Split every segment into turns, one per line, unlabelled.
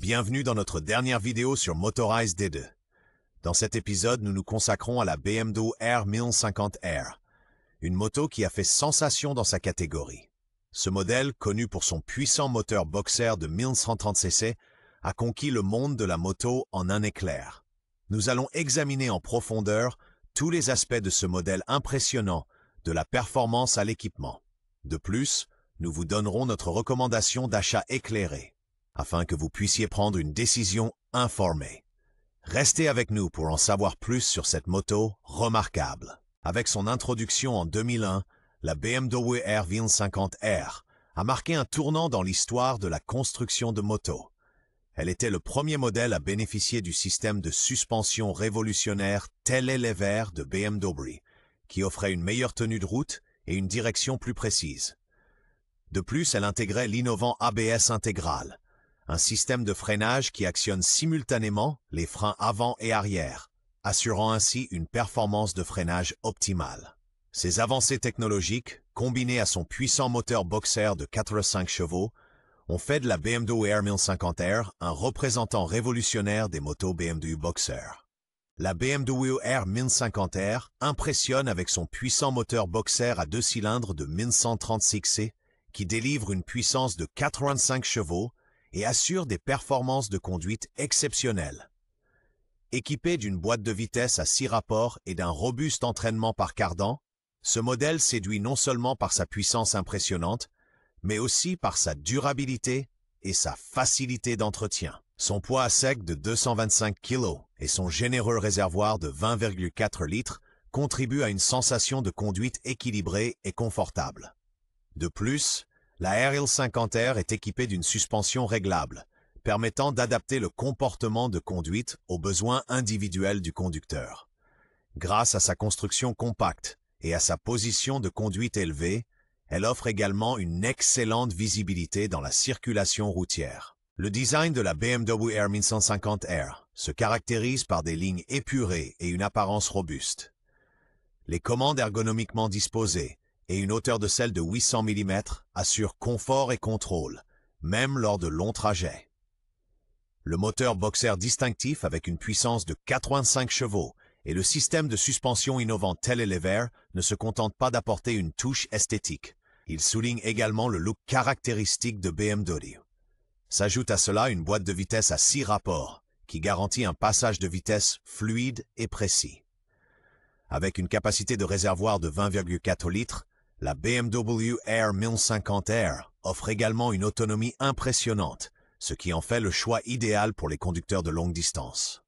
bienvenue dans notre dernière vidéo sur Motorized D2. Dans cet épisode, nous nous consacrons à la BMW R1050R, une moto qui a fait sensation dans sa catégorie. Ce modèle, connu pour son puissant moteur boxer de 1130 cc, a conquis le monde de la moto en un éclair. Nous allons examiner en profondeur tous les aspects de ce modèle impressionnant, de la performance à l'équipement. De plus, nous vous donnerons notre recommandation d'achat éclairée, afin que vous puissiez prendre une décision informée. Restez avec nous pour en savoir plus sur cette moto remarquable. Avec son introduction en 2001, la BMW R1050R a marqué un tournant dans l'histoire de la construction de motos. Elle était le premier modèle à bénéficier du système de suspension révolutionnaire Telelever de BMW, qui offrait une meilleure tenue de route et une direction plus précise. De plus, elle intégrait l'innovant ABS intégral, un système de freinage qui actionne simultanément les freins avant et arrière, assurant ainsi une performance de freinage optimale. Ces avancées technologiques, combinées à son puissant moteur boxer de 85 chevaux, ont fait de la BMW R1050R un représentant révolutionnaire des motos BMW Boxer. La BMW R1050R impressionne avec son puissant moteur boxer à 2 cylindres de 1136 cc qui délivre une puissance de 85 chevaux et assure des performances de conduite exceptionnelles. Équipé d'une boîte de vitesse à 6 rapports et d'un robuste entraînement par cardan, ce modèle séduit non seulement par sa puissance impressionnante, mais aussi par sa durabilité et sa facilité d'entretien. Son poids à sec de 225 kg et son généreux réservoir de 20,4 litres contribuent à une sensation de conduite équilibrée et confortable. De plus, la R1050R est équipée d'une suspension réglable, permettant d'adapter le comportement de conduite aux besoins individuels du conducteur. Grâce à sa construction compacte et à sa position de conduite élevée, elle offre également une excellente visibilité dans la circulation routière. Le design de la BMW R1150R se caractérise par des lignes épurées et une apparence robuste. Les commandes ergonomiquement disposées et une hauteur de selle de 800 mm assurent confort et contrôle, même lors de longs trajets. Le moteur boxer distinctif avec une puissance de 85 chevaux et le système de suspension innovant Telelever ne se contente pas d'apporter une touche esthétique. Il souligne également le look caractéristique de BMW. S'ajoute à cela une boîte de vitesse à 6 rapports, qui garantit un passage de vitesse fluide et précis. Avec une capacité de réservoir de 20,4 litres, la BMW R1050R offre également une autonomie impressionnante, ce qui en fait le choix idéal pour les conducteurs de longue distance.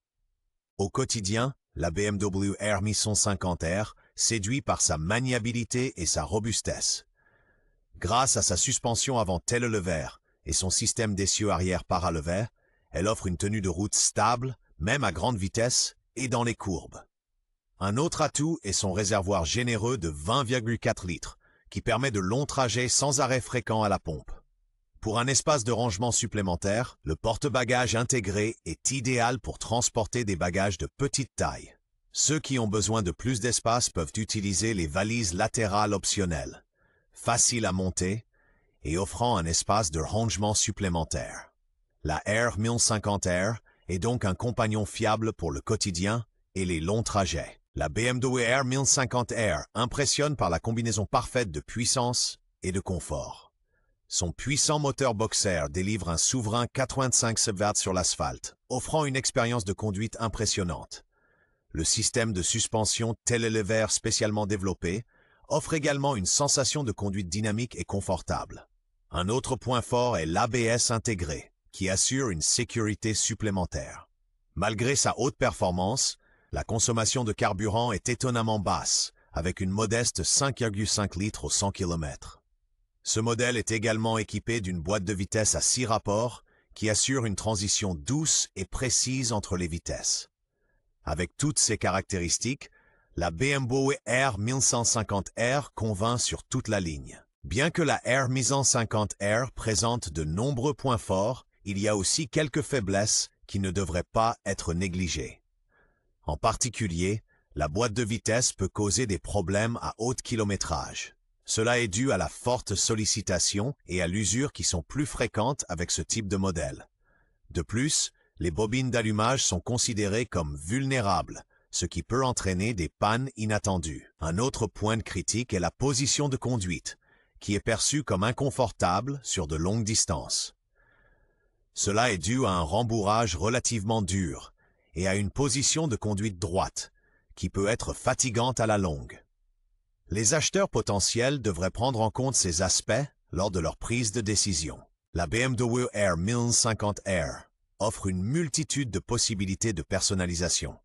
Au quotidien, la BMW R1050R séduit par sa maniabilité et sa robustesse. Grâce à sa suspension avant Telelever et son système d'essieu arrière paralevé, elle offre une tenue de route stable, même à grande vitesse et dans les courbes. Un autre atout est son réservoir généreux de 20,4 litres, qui permet de longs trajets sans arrêt fréquent à la pompe. Pour un espace de rangement supplémentaire, le porte-bagages intégré est idéal pour transporter des bagages de petite taille. Ceux qui ont besoin de plus d'espace peuvent utiliser les valises latérales optionnelles, faciles à monter et offrant un espace de rangement supplémentaire. La R1050R est donc un compagnon fiable pour le quotidien et les longs trajets. La BMW R1050R impressionne par la combinaison parfaite de puissance et de confort. Son puissant moteur boxer délivre un souverain 85 watts sur l'asphalte, offrant une expérience de conduite impressionnante. Le système de suspension Telelever spécialement développé offre également une sensation de conduite dynamique et confortable. Un autre point fort est l'ABS intégré, qui assure une sécurité supplémentaire. Malgré sa haute performance, la consommation de carburant est étonnamment basse, avec une modeste 5,5 litres au 100 km. Ce modèle est également équipé d'une boîte de vitesse à 6 rapports qui assure une transition douce et précise entre les vitesses. Avec toutes ces caractéristiques, la BMW R1150R convainc sur toute la ligne. Bien que la R1150R présente de nombreux points forts, il y a aussi quelques faiblesses qui ne devraient pas être négligées. En particulier, la boîte de vitesse peut causer des problèmes à haut kilométrage. Cela est dû à la forte sollicitation et à l'usure qui sont plus fréquentes avec ce type de modèle. De plus, les bobines d'allumage sont considérées comme vulnérables, ce qui peut entraîner des pannes inattendues. Un autre point critique est la position de conduite, qui est perçue comme inconfortable sur de longues distances. Cela est dû à un rembourrage relativement dur et à une position de conduite droite, qui peut être fatigante à la longue. Les acheteurs potentiels devraient prendre en compte ces aspects lors de leur prise de décision. La BMW Air 1050R offre une multitude de possibilités de personnalisation,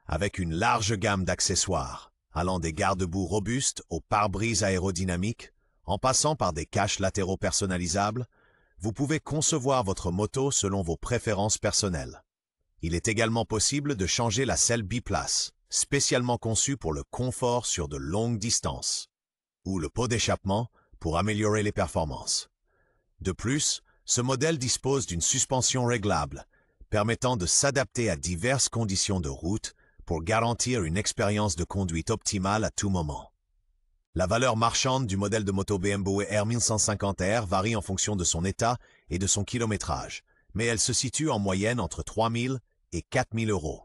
avec une large gamme d'accessoires, allant des garde-boue robustes aux pare-brise aérodynamiques, en passant par des caches latéraux personnalisables. Vous pouvez concevoir votre moto selon vos préférences personnelles. Il est également possible de changer la selle biplace, spécialement conçue pour le confort sur de longues distances, ou le pot d'échappement pour améliorer les performances. De plus, ce modèle dispose d'une suspension réglable, permettant de s'adapter à diverses conditions de route pour garantir une expérience de conduite optimale à tout moment. La valeur marchande du modèle de moto BMW R 1150R varie en fonction de son état et de son kilométrage, mais elle se situe en moyenne entre 3 000 et 4 000 euros.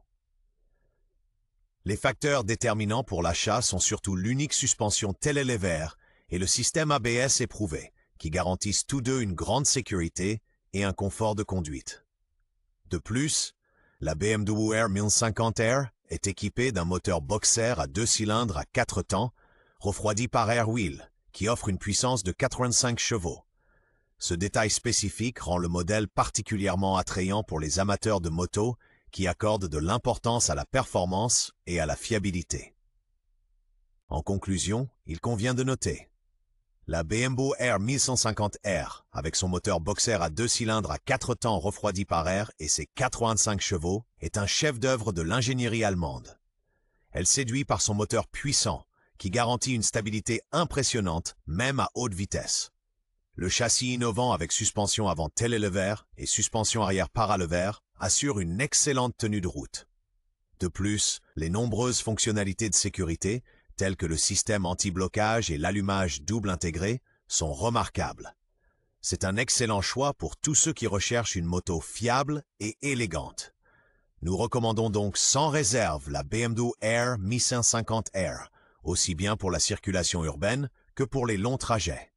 Les facteurs déterminants pour l'achat sont surtout l'unique suspension Telelever et le système ABS éprouvé, qui garantissent tous deux une grande sécurité et un confort de conduite. De plus, la BMW R 1050R est équipée d'un moteur Boxer à 2 cylindres à 4 temps, refroidi par Airwheel, qui offre une puissance de 85 chevaux. Ce détail spécifique rend le modèle particulièrement attrayant pour les amateurs de moto qui accordent de l'importance à la performance et à la fiabilité. En conclusion, il convient de noter: la BMW R 1150R, avec son moteur Boxer à 2 cylindres à 4 temps refroidi par air et ses 85 chevaux, est un chef-d'œuvre de l'ingénierie allemande. Elle séduit par son moteur puissant, qui garantit une stabilité impressionnante, même à haute vitesse. Le châssis innovant avec suspension avant Telelever et suspension arrière paralever assure une excellente tenue de route. De plus, les nombreuses fonctionnalités de sécurité, telles que le système anti-blocage et l'allumage double intégré, sont remarquables. C'est un excellent choix pour tous ceux qui recherchent une moto fiable et élégante. Nous recommandons donc sans réserve la BMW R 1150R, aussi bien pour la circulation urbaine que pour les longs trajets.